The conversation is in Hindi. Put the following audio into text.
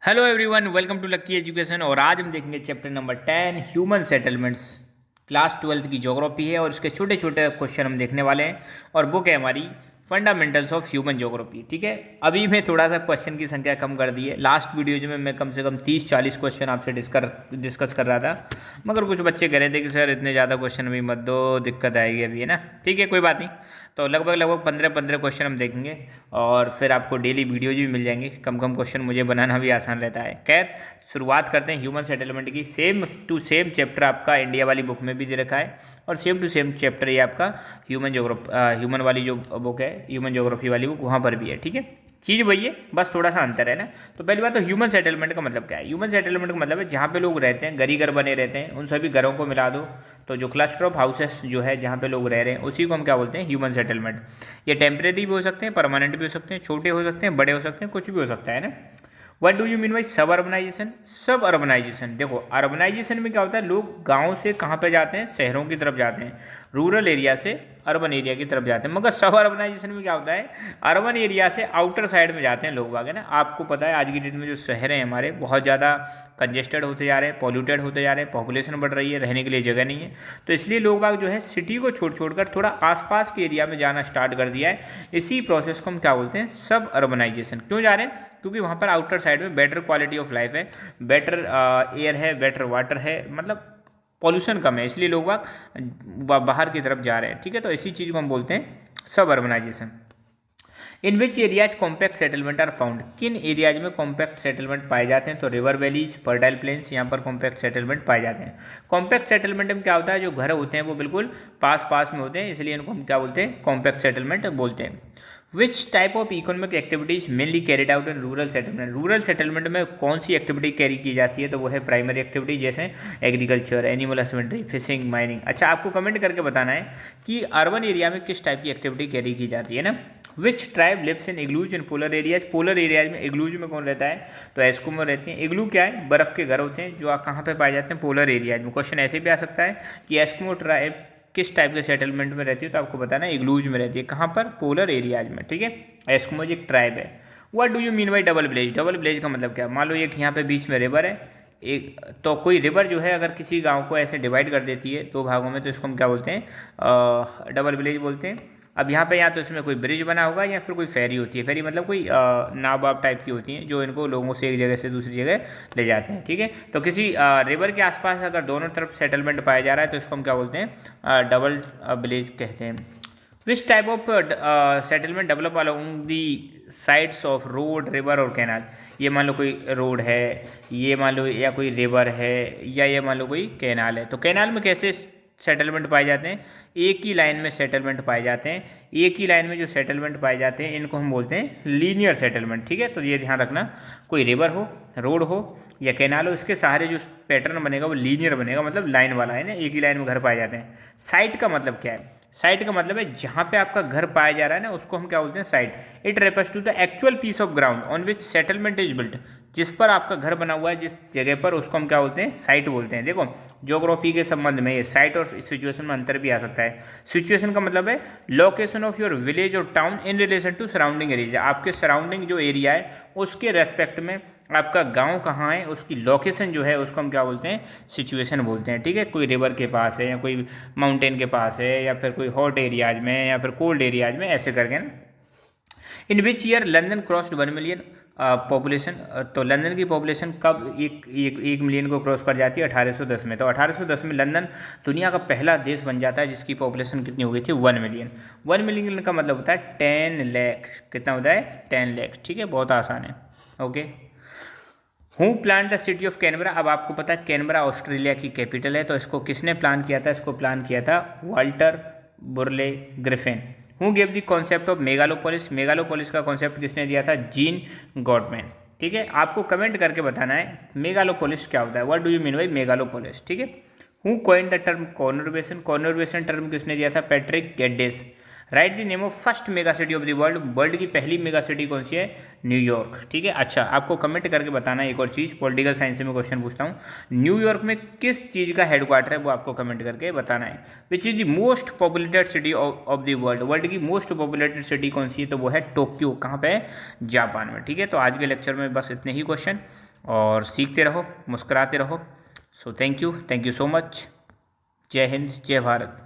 Hello everyone, welcome to Lucky Education. और आज हम देखेंगे chapter number 10 human settlements. Class 12 की ज्योग्राफी है और इसके छोटे छोटे क्वेश्चन हम देखने वाले हैं। और बुक है हमारी फंडामेंटल्स ऑफ ह्यूमन ज्योग्राफी। ठीक है, अभी मैं थोड़ा सा क्वेश्चन की संख्या कम कर दी है। लास्ट वीडियो में मैं कम से कम 30-40 क्वेश्चन आपसे डिस्कस कर रहा था, मगर कुछ बच्चे कह रहे थे कि सर इतने ज़्यादा क्वेश्चन अभी मत दो, दिक्कत आएगी अभी, है ना। ठीक है, कोई बात नहीं। तो लगभग 15-15 क्वेश्चन हम देखेंगे और फिर आपको डेली वीडियोज भी मिल जाएंगे। कम कम क्वेश्चन मुझे बनाना भी आसान रहता है। खैर, शुरुआत करते हैं ह्यूमन सेटलमेंट की। सेम टू सेम चैप्टर आपका इंडिया वाली बुक में भी दे रखा है और सेम टू सेम चैप्टर ये आपका ह्यूमन वाली जो बुक है, ह्यूमन ज्योग्राफी वाली बुक, वहाँ पर भी है। ठीक है, चीज़ वही है, बस थोड़ा सा अंतर है ना। तो पहली बात तो ह्यूमन सेटलमेंट का मतलब क्या है। ह्यूमन सेटलमेंट का मतलब है जहाँ पे लोग रहते हैं, घर बने रहते हैं, उन सभी घरों को मिला दो तो जो क्लस्टर ऑफ हाउसेस जो है जहाँ पे लोग रह रहे हैं उसी को हम क्या बोलते हैं, ह्यूमन सेटलमेंट। ये टेम्परेरी भी हो सकते हैं, परमानेंट भी हो सकते हैं, छोटे हो सकते हैं, बड़े हो सकते हैं, कुछ भी हो सकता है ना। What do you mean by सब अर्बनाइजेशन? सब अर्बनाइजेशन, देखो अर्बनाइजेशन में क्या होता है, लोग गांव से कहाँ पे जाते हैं, शहरों की तरफ जाते हैं, रूरल एरिया से अर्बन एरिया की तरफ जाते हैं। मगर सब अर्बनाइजेशन में क्या होता है, अर्बन एरिया से आउटर साइड में जाते हैं लोग बाग, है ना। आपको पता है आज की डेट में जो शहर हैं हमारे बहुत ज़्यादा कंजेस्टेड होते जा रहे हैं, पॉल्यूटेड होते जा रहे हैं, पॉपुलेशन बढ़ रही है, रहने के लिए जगह नहीं है। तो इसलिए लोग बाग जो है सिटी को छोड़कर थोड़ा आसपास के एरिया में जाना स्टार्ट कर दिया है। इसी प्रोसेस को हम क्या बोलते हैं, सब अर्बनाइजेशन। क्यों जा रहे हैं? क्योंकि वहाँ पर आउटर साइड में बेटर क्वालिटी ऑफ लाइफ है, बेटर एयर है, बेटर वाटर है, मतलब पॉल्यूशन कम है, इसलिए लोग बाहर की तरफ जा रहे हैं। ठीक है, तो इसी चीज़ को हम बोलते हैं सब urbanisation. In which areas compact settlement are found? किन एरियाज में कॉम्पैक्ट सेटलमेंट पाए जाते हैं? तो रिवर वैलीज, फर्टाइल प्लेन्स, यहाँ पर कॉम्पैक्ट सेटलमेंट पाए जाते हैं। कॉम्पैक्ट सेटलमेंट में क्या होता है, जो घर होते हैं वो बिल्कुल पास पास में होते हैं, इसलिए इनको हम क्या बोलते हैं, कॉम्पैक्ट सेटलमेंट बोलते हैं। Which type of economic activities mainly carried out in rural settlement? Rural settlement में कौन सी एक्टिविटी कैरी की जाती है? तो वो है प्राइमरी एक्टिविटी, जैसे agriculture, animal husbandry, fishing, mining. अच्छा, आपको कमेंट करके बताना है कि अर्बन एरिया में किस टाइप की एक्टिविटी कैरी की जाती है ना। Which tribe lives in igloos in polar areas? Polar areas में इग्लूज में कौन रहता है? तो एस्किमो रहते हैं। इग्लू क्या है? बर्फ़ के घर होते हैं जो कहाँ पे पाए जाते हैं, पोलर एरियाज में। क्वेश्चन ऐसे भी आ सकता है कि एस्किमो ट्राइब किस टाइप के सेटलमेंट में रहती है, तो आपको बताना है इग्लूज में रहती है। कहाँ पर? पोलर एरियाज में। ठीक है, एस्किमोज एक ट्राइब है। What do you mean by double village? Double village का मतलब क्या? मान लो एक यहाँ पे बीच में रिवर है, एक तो कोई रिवर जो है अगर किसी गांव को ऐसे डिवाइड कर देती है दो भागों में, तो इसको हम क्या बोलते हैं, डबल विलेज बोलते हैं। अब यहाँ पे या तो इसमें कोई ब्रिज बना होगा या फिर कोई फेरी होती है। फेरी मतलब कोई नाव वाव टाइप की होती हैं जो इनको लोगों से एक जगह से दूसरी जगह ले जाते हैं। ठीक है, तो किसी रिवर के आसपास अगर दोनों तरफ सेटलमेंट पाया जा रहा है तो इसको हम क्या बोलते हैं, डबल विलेज कहते हैं। Which type of settlement develop along the sides of road, river और कैनाल? ये मान लो कोई रोड है, ये मान लो या कोई रिवर है, या ये मान लो कोई कैनाल है। तो कैनाल में कैसे सेटलमेंट पाए जाते हैं? एक ही लाइन में सेटलमेंट पाए जाते हैं। एक ही लाइन में जो सेटलमेंट पाए जाते हैं इनको हम बोलते हैं लीनियर सेटलमेंट। ठीक है, तो ये ध्यान रखना, कोई रिवर हो, रोड हो या कैनाल हो, इसके सहारे जो पैटर्न बनेगा वो लीनियर बनेगा, मतलब लाइन वाला है ना, एक ही लाइन में घर पाए जाते हैं। साइट का मतलब क्या है? साइट का मतलब है जहाँ पे आपका घर पाया जा रहा है ना, उसको हम क्या बोलते हैं, site. It refers to the actual piece of ground on which settlement is built. जिस पर आपका घर बना हुआ है, जिस जगह पर, उसको हम क्या बोलते हैं, साइट बोलते हैं। देखो, ज्योग्राफी के संबंध में ये साइट और सिचुएशन में अंतर भी आ सकता है। सिचुएशन का मतलब है लोकेशन ऑफ योर विलेज और town in relation to surrounding area. आपके सराउंडिंग जो एरिया है उसके रेस्पेक्ट में आपका गांव कहाँ है, उसकी लोकेशन जो है उसको हम क्या बोलते हैं, सिचुएशन बोलते हैं। ठीक है, कोई रिवर के पास है या कोई माउंटेन के पास है या फिर कोई हॉट एरियाज में या फिर कोल्ड एरियाज में, ऐसे करके ना। In which year London crossed 1 million population? तो लंदन की पॉपुलेशन कब एक मिलियन को क्रॉस कर जाती है? 1810 में। तो 1810 में लंदन दुनिया का पहला देश बन जाता है जिसकी पॉपुलेशन कितनी हो गई थी, 1 मिलियन। 1 मिलियन का मतलब होता है 10 लाख। कितना होता है? 10 लाख। ठीक है, बहुत आसान है। Okay, who plan the city of Canberra? अब आपको पता है कैनबरा ऑस्ट्रेलिया की कैपिटल है, तो इसको किसने प्लान किया था? इसको प्लान किया था Walter Burley Griffin. Who gave the concept of megalopolis? Megalopolis का कॉन्सेप्ट किसने दिया था? Jean Gottmann. ठीक है, आपको कमेंट करके बताना है मेगालोपोलिस क्या होता है, what do you mean by megalopolis. ठीक है, who coined the term conurbation? Conurbation term किसने दिया था? Patrick Geddes. Write the name of first mega city of the world? World की पहली मेगा सिटी कौन सी है? न्यूयॉर्क। ठीक है, अच्छा आपको कमेंट करके बताना है एक और चीज़, पॉलिटिकल साइंस से मैं क्वेश्चन पूछता हूँ, न्यूयॉर्क में किस चीज़ का हेडक्वार्टर है वो आपको कमेंट करके बताना है। Which is the most populated city of the world? World की मोस्ट पॉपुलेटेड सिटी कौन सी है? तो वो है टोक्यो। कहाँ पे है? जापान में। ठीक है, तो आज के लेक्चर में बस इतने ही क्वेश्चन। और सीखते रहो, मुस्कुराते रहो। So thank you so much. जय हिंद, जय भारत।